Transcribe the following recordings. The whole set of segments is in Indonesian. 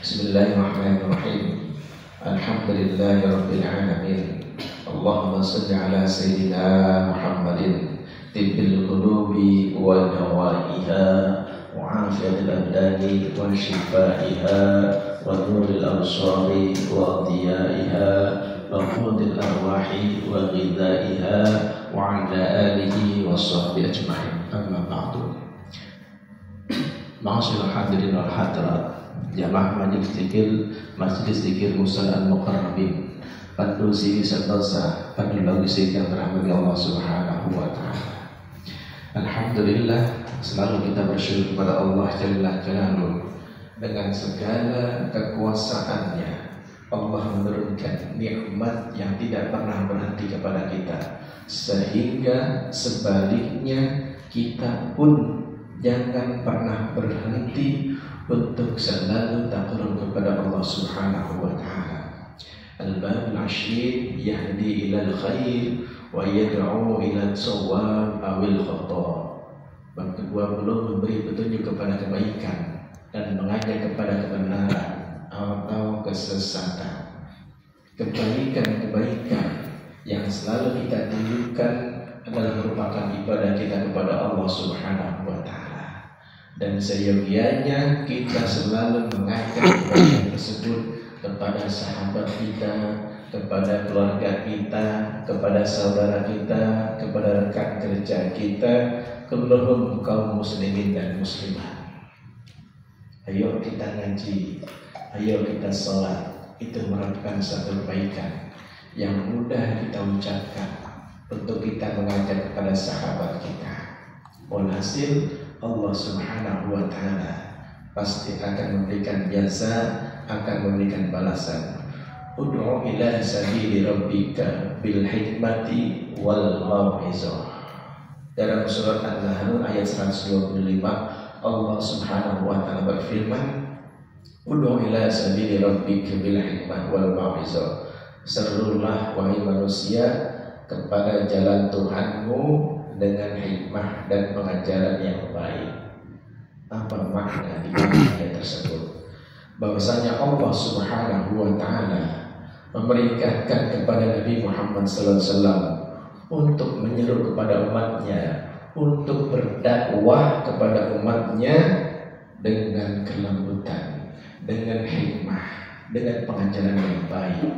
Bismillahirrahmanirrahim. Alhamdulillahi alamin. Allahumma salli ala sayyidina Muhammadin tibbil qulubi wa dawaiha wa afiyatil abdani wa shifaiha wa nuril absari wa diyaiha wa qudil arwahi wa ghidaiha wa ala alihi wa sahbihi ajma'in. Amma ba'du. Ma'asyiral hadirin wal hadirat, jamaah majelis zikir Musalla al-Muqarrabin, Pandusi Wisata, Pandu Zikir yang dirahmati Allah Subhanahu wa taala. Alhamdulillah, selalu kita bersyukur kepada Allah Jalla Jalaluhu. Dengan segala kekuasaannya, Allah menurunkan nikmat yang tidak pernah berhenti kepada kita, sehingga sebaliknya kita pun jangan pernah berhenti untuk selalu takarrub kepada Allah Subhanahu wa taala. Al-babul ashir yahdi ila al-khair wa yad'u ila al-sawab awil khata. Bab ke-20 memberi petunjuk kepada kebaikan dan mengajak kepada kebenaran atau kesesatan. Kebaikan-kebaikan yang selalu kita tunjukkan adalah merupakan ibadah kita kepada Allah Subhanahu wa taala. Dan seyogianya kita selalu mengajak kebaikan tersebut kepada sahabat kita, kepada keluarga kita, kepada saudara kita, kepada rekan kerja kita, keluarga kaum muslimin dan muslimat. Ayo kita ngaji, ayo kita sholat. Itu merupakan satu kebaikan yang mudah kita ucapkan untuk kita mengajak kepada sahabat kita. Walhasil Allah Subhanahu wa taala pasti akan memberikan jasa, akan memberikan balasan. Ud'u ila sabili rabbika bil hikmati wal mau'izah. Dalam surat An-Nahl ayat 125, Allah Subhanahu wa taala berfirman, Ud'u ila sabili rabbika bil hikmati wal mau'izah. Serulah wahai manusia kepada jalan Tuhanmu dengan hikmah dan pengajaran yang baik. Apa makna di ayat tersebut? Bahwasanya Allah Subhanahu wa taala memerintahkan kepada Nabi Muhammad sallallahu alaihi wasallam untuk menyeru kepada umatnya, untuk berdakwah kepada umatnya dengan kelembutan, dengan hikmah, dengan pengajaran yang baik.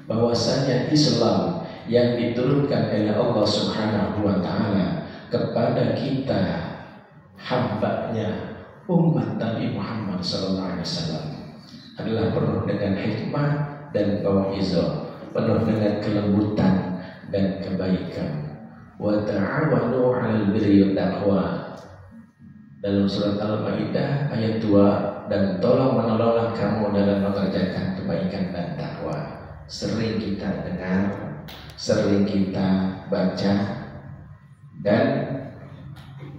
Bahwasanya Islam yang diturunkan oleh Allah Subhanahu wa taala kepada kita, hamba-Nya, umat Nabi Muhammad sallallahu alaihi wasallam, adalah penuh dengan hikmah dan mau'izah, penuh dengan kelembutan dan kebaikan. Wa ta'awanu 'alal birri wat taqwa. Dalam surat Al-Maidah ayat 2, dan tolong menolonglah kamu dalam mengerjakan kebaikan dan takwa. Sering kita dengar, sering kita baca, dan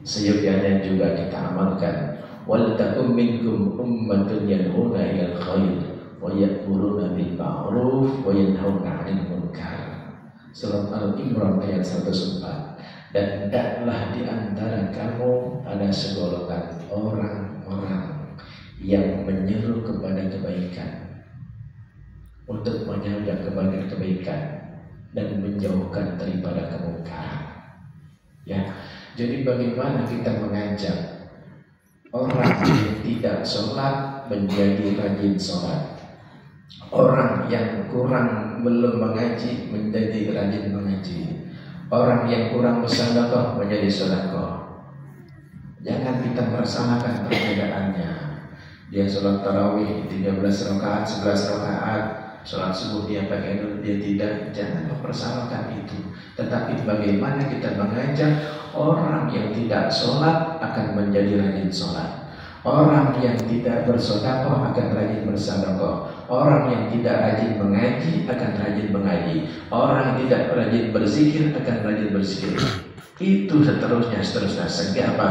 seyogianya juga kita amalkan. Wal takum minkum ummatun yad'una ilal khair wa ya'muruna bil ma'ruf wa yanhauna 'anil munkar. Surat Al-Imran ayat 104. Dan hendaklah di antara kamu ada segolongan orang-orang yang menyeru kepada kebaikan, untuk mengajak kepada kebaikan dan menjauhkan daripada kemungkaran. Ya, jadi bagaimana kita mengajak orang yang tidak sholat menjadi rajin sholat, orang yang belum mengaji menjadi rajin mengaji, orang yang kurang bersedekah menjadi sedekah. Jangan kita merasakan perbedaannya. Dia sholat tarawih 13 rakaat, 11 rakaat, sholat subuh dia pakai dulu, dia tidak. Jangan mempersalahkan itu. Tetapi bagaimana kita mengajak orang yang tidak sholat akan menjadi rajin sholat, orang yang tidak bersedekah akan rajin bersedekah, orang yang tidak rajin mengaji akan rajin mengaji, orang yang tidak rajin berzikir akan rajin berzikir. Itu seterusnya. Sehingga apa?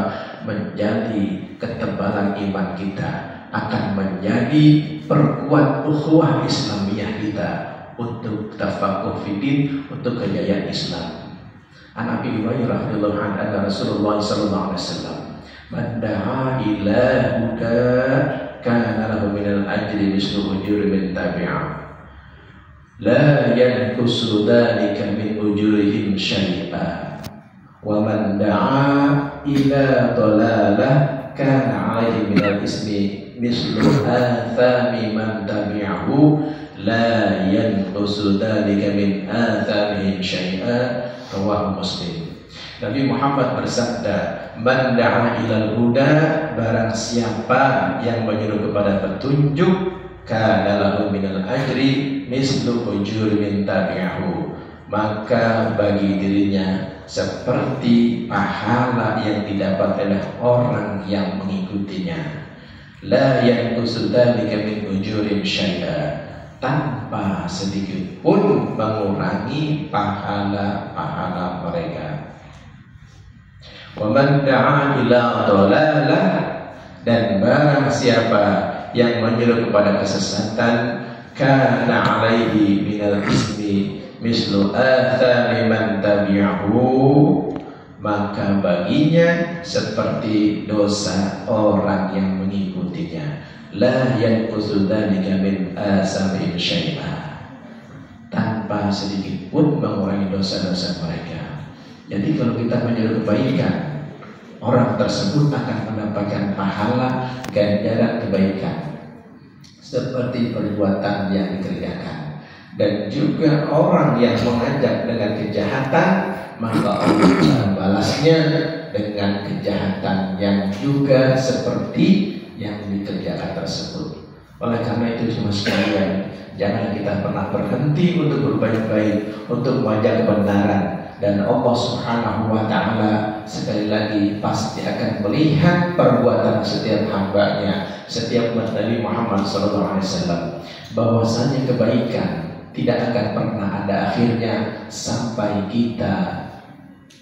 Menjadi ketebalan iman kita, akan menjadi perkuat ukhuwah Islamiyah kita untuk tafakuh fiddin, untuk kejayaan Islam. An Abi Hurairah radhiyallahu anhu anna Rasulullah sallallahu alaihi wasallam man da'a ila huda kana lahu minal ajri mislu ujuri min tabi'ah la yanqusu dhalika min ujurihim syai'a wa man da'a ila dhalalah kana 'alaihi min al-ismi mislu athami man tabi'ahu la yanqusu dhalika min athamihim syai'a. Rawahu Muslim. Nabi Muhammad bersabda, man da'a ilal huda, barang siapa yang menyuruh kepada petunjuk, kana lahu minal ajri mislu ujuri min tabi'ahu, maka bagi dirinya seperti pahala yang didapat oleh orang yang mengikutinya. La yanqusu dzalika min ujurim syai'a, tanpa sedikit pun mengurangi pahala-pahala mereka. Wa man da'a ila dhalalah, dan barang siapa yang menyuruh kepada kesesatan, kana 'alaihi minal ismi mislu athami man tabi'ahu, maka baginya seperti dosa orang yang mengikutinya. La yanqusu dzalika min asamihim syai'a, tanpa sedikit pun mengurangi dosa-dosa mereka. Jadi kalau kita menyuruh kebaikan, orang tersebut akan mendapatkan pahala ganjaran kebaikan seperti perbuatan yang dikerjakan. Dan juga orang yang mengajak dengan kejahatan, maka Allah membalasnya dengan kejahatan yang juga seperti yang dikerjakan tersebut. Oleh karena itu cuma sekalian, jangan kita pernah berhenti untuk berbuat baik, untuk mengajak kebenaran. Dan Allah Subhanahu wa ta'ala sekali lagi pasti akan melihat perbuatan setiap hambanya, setiap umat Nabi Muhammad SAW, bahwasanya kebaikan tidak akan pernah ada akhirnya sampai kita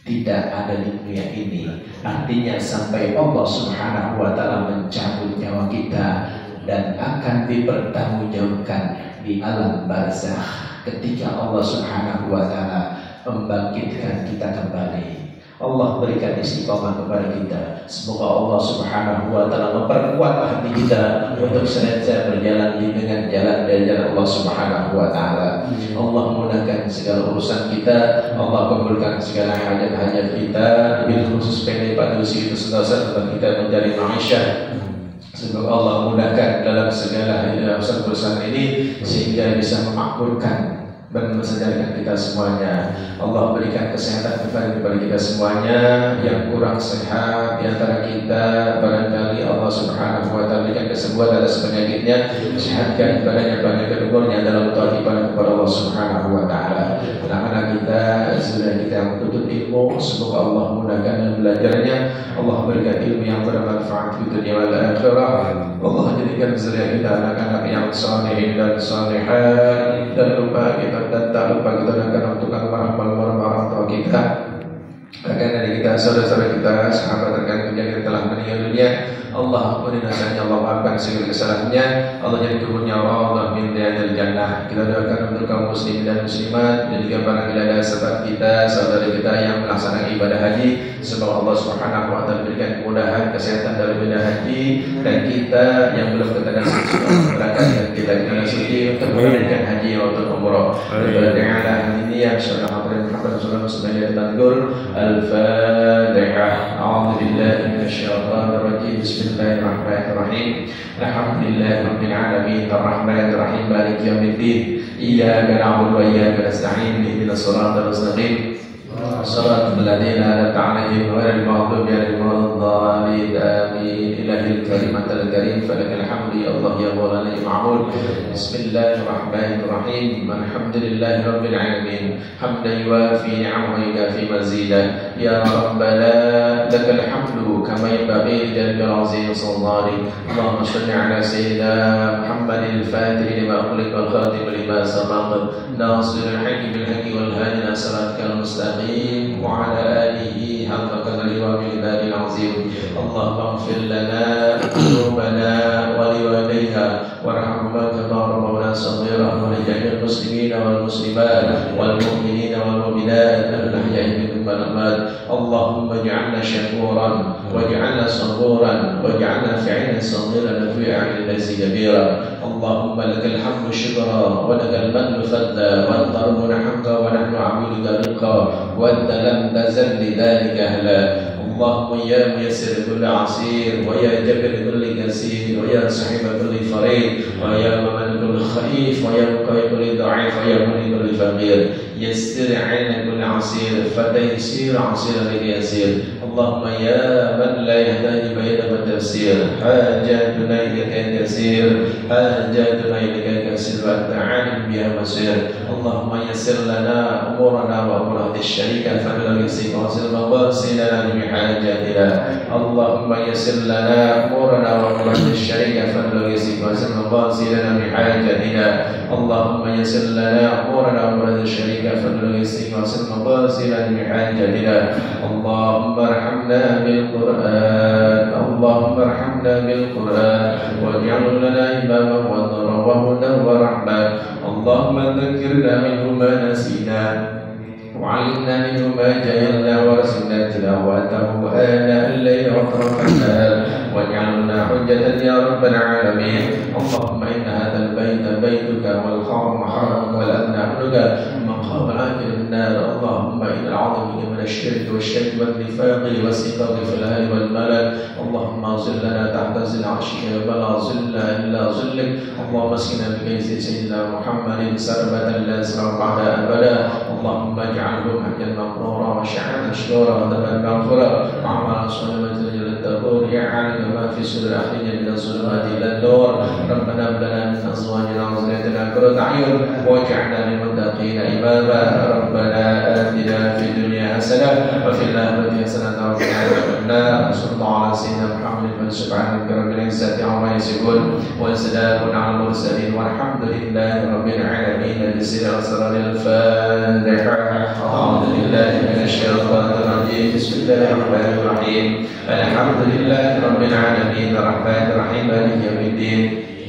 tidak ada di dunia ini. Artinya sampai Allah Subhanahu wa ta'ala mencabut nyawa kita dan akan dipertanggungjawabkan di alam barzakh ketika Allah Subhanahu wa ta'ala membangkitkan kita kembali. Allah berikan istiqomah kepada kita. Semoga Allah Subhanahu wa ta'ala memperkuat hati kita untuk senantiasa berjalan dengan jalan dari jalan Allah Subhanahu wa ta'ala. Allah mudahkan segala urusan kita, Allah kabulkan segala hajat-hajat kita, bil khusus pendek pada usia itu senantiasa tempat kita mencari maisha. Semoga Allah mudahkan dalam segala urusan ini sehingga bisa memakmurkan dan mensejahterakan kita semuanya. Allah berikan kesehatan kepada kita semuanya. Yang kurang sehat di antara kita, barangkali Allah Subhanahu wa ta'ala berikan kesembuhan atas penyakitnya, sehatkan badannya, banyak umurnya dalam taat ibadah kepada Allah Subhanahu wa ta'ala. Anak-anak kita, saudara kita yang menuntut ilmu, semoga Allah mudahkan dan belajarnya. Allah berikan ilmu yang bermanfaat di dunia wal akhirah. Allah jadikan zuriat kita anak-anak yang salihin dan salihat, dan lupa kita dan tak lupa kita akan untuk orang tua kita, akan dari kita, saudara-saudara kita, sahabat rekan kerja yang telah meninggal dunia. Allah ampuni dosanya, Allah maafkan segala kesalahannya, Allah jadi kuburnya Allah min riyadil jannah. Kita doakan untuk kaum muslimin dan muslimat dan juga para bila sahabat kita, saudara kita yang melaksanakan ibadah haji. Semoga Allah Subhanahu wa ta'ala berikan kemudahan, kesehatan dalam ibadah haji, dan kita yang belum ketemu berangkat dan kita suci untuk menunaikan haji atau umrah. Ta'ala ini yang syarah hadirin Muhammad sallallahu alaihi wasallam. Al-Fatihah. A'udzu billahi minasyaitonir rajim. Bismillahirrahmanirrahim. Alhamdulillahirabbil alamin, arrahmanir rahim, maliki yaumiddin. Iyyaka na'budu wa iyyaka nasta'in. Ihdinas siratal mustaqim. Shiratal ladzina an'amta 'alaihim ghairil maghdubi 'alaihim waladdallin. Amin. Ilahil karimatal karim, falakal hamdu ya Allah ya Maulana ya Ma'bud. Bismillahirrahmanirrahim. Alhamdulillahi rabbil alamin, hamdan yuwafi ni'amahu wa yukafi mazidah. Ya Rabbana lakal hamdu kama yanbaghi li jalali wajhika sultani. Allahumma shalli 'ala sayyidina Muhammadil fatih lima ughliqa wal khatim lima sabaqa, nasiril haqqi bil haqqi wal hadi ila siratal mustaqim wa 'ala alihi haqqa qadrihi wa miqdaril 'azim. Allahumma ighfir lana dhunubana wa liwalidayna warhamhuma kama rabbawna shaghira, wa li jami'il muslimina wal muslimat wal mu'minina wal mu'minat al-ahya'i minhum wal amwat. Allahumma ij'alna syakuran waj'alna saburan waj'alna fi'lan saghiran fi a'yunil nasi kabira. اللهم لك الحمد شكرا ولك المن فضلا وأنت ربنا حقا ونحن عبيدك رقا وأنت لم تزل لذلك أهلا. اللهم يا ميسر كل عسير ويا جبر كل كثير ويا صاحب كل فريد ويا ممن كل خليف ويا مقوي كل ضعيف ويا مولي كل فقير يسر عنا كل عسير فتيسير عسير لك يسير. اللهم يا من لا يحتاج بين التفسير حاجاتنا إليك كثير حاجاتنا إليك كثير وأنت عالم بها مصير. اللهم يسر لنا أمورنا وأمور هذه الشركة فبلغ واصل مقاصدنا بحاجاتنا. اللهم يسر لنا أمورنا وأمور هذه الشركة فبلغ واصل مقاصدنا بحاجاتنا. اللهم يسر لنا أمورنا وأمور هذه الشركة فبلغ واصل مقاصدنا بحاجاتنا. اللهم ارحمنا بالقرآن اللهم ارحمنا بالقرآن واجعله لنا إماما ونورا وهدى ورحمة. اللهم ذكرنا منه ما نسينا وعلمنا منه ما جهلنا ورسلنا تلاوته آناء الليل وأطراف النهار واجعلنا حجة يا رب العالمين. اللهم إن هذا البيت بيتك والحرم حرمك والأدنى أهلك مقام العاقل النار. اللهم إن العظم من الشرك والشك والنفاق والسقاط في الأهل والملل. اللهم ظل لنا تحت ظل عرشك ولا ظل إلا ظلك. اللهم اسقنا بكيس سيدنا محمد سربة لا يسرع بعدها أبدا. اللهم اجعله حجا مبرورا وشعا مشكورا ودما مغفورا وعملا صالحا تجل التبور يا عالم ما في صدور أخرجنا من الظلمات إلى النور. ربنا هب لنا من أزواجنا وذريتنا قرة أعين واجعلنا للمتقين إماما. ربنا آتنا في الدنيا حسنة وفي الآخرة حسنة وقنا عذاب النار. صلى الله على سيدنا محمد سبحان رب العزة عما يصفون وسلام على المرسلين والحمد لله رب العالمين. بسر أسرار الفاتحة. أعوذ بالله من الشيطان الرجيم. بسم الله الرحمن الرحيم. الحمد لله رب العالمين الرحمن الرحيم مالك يوم الدين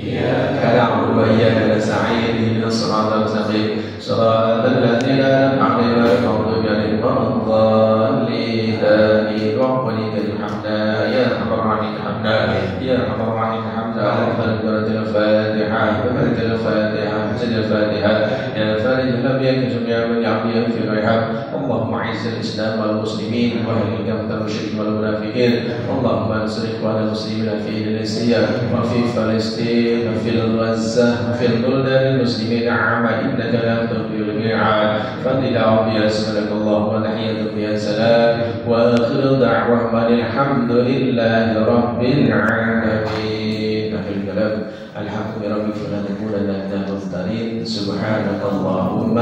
إياك نعبد وإياك نستعين اهدنا الصراط المستقيم صراط الذين أنعمت عليهم غير المغضوب عليهم ولا الضالين آمين. وقليل الحمد يا أرحم الراحمين حمدا يا أرحم الراحمين حمدا على خلق الفاتحة بفرد الفاتحة بسجد الفاتحة يا فارج الأنبياء جميعا من يعطيهم في الرحاب. اللهم أعز الإسلام والمسلمين واهلك من المشرك والمنافقين. اللهم انصر إخوان المسلمين في إندونيسيا وفي فلسطين وفي غزة وفي البلدان المسلمين عامة إنك لا تخلف الميعاد. فلله بأسمائك اللهم تحية فيها سلام وآخر دعواهم الحمد لله رب العالمين. أخي الكلام الحمد لربك فلا تكونن من الممترين. سبحانك اللهم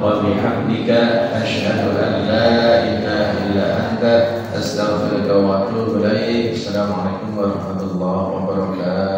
وبحمدك أشهد أن لا إله إلا أنت أستغفرك وأتوب إليك. السلام عليكم ورحمة الله وبركاته.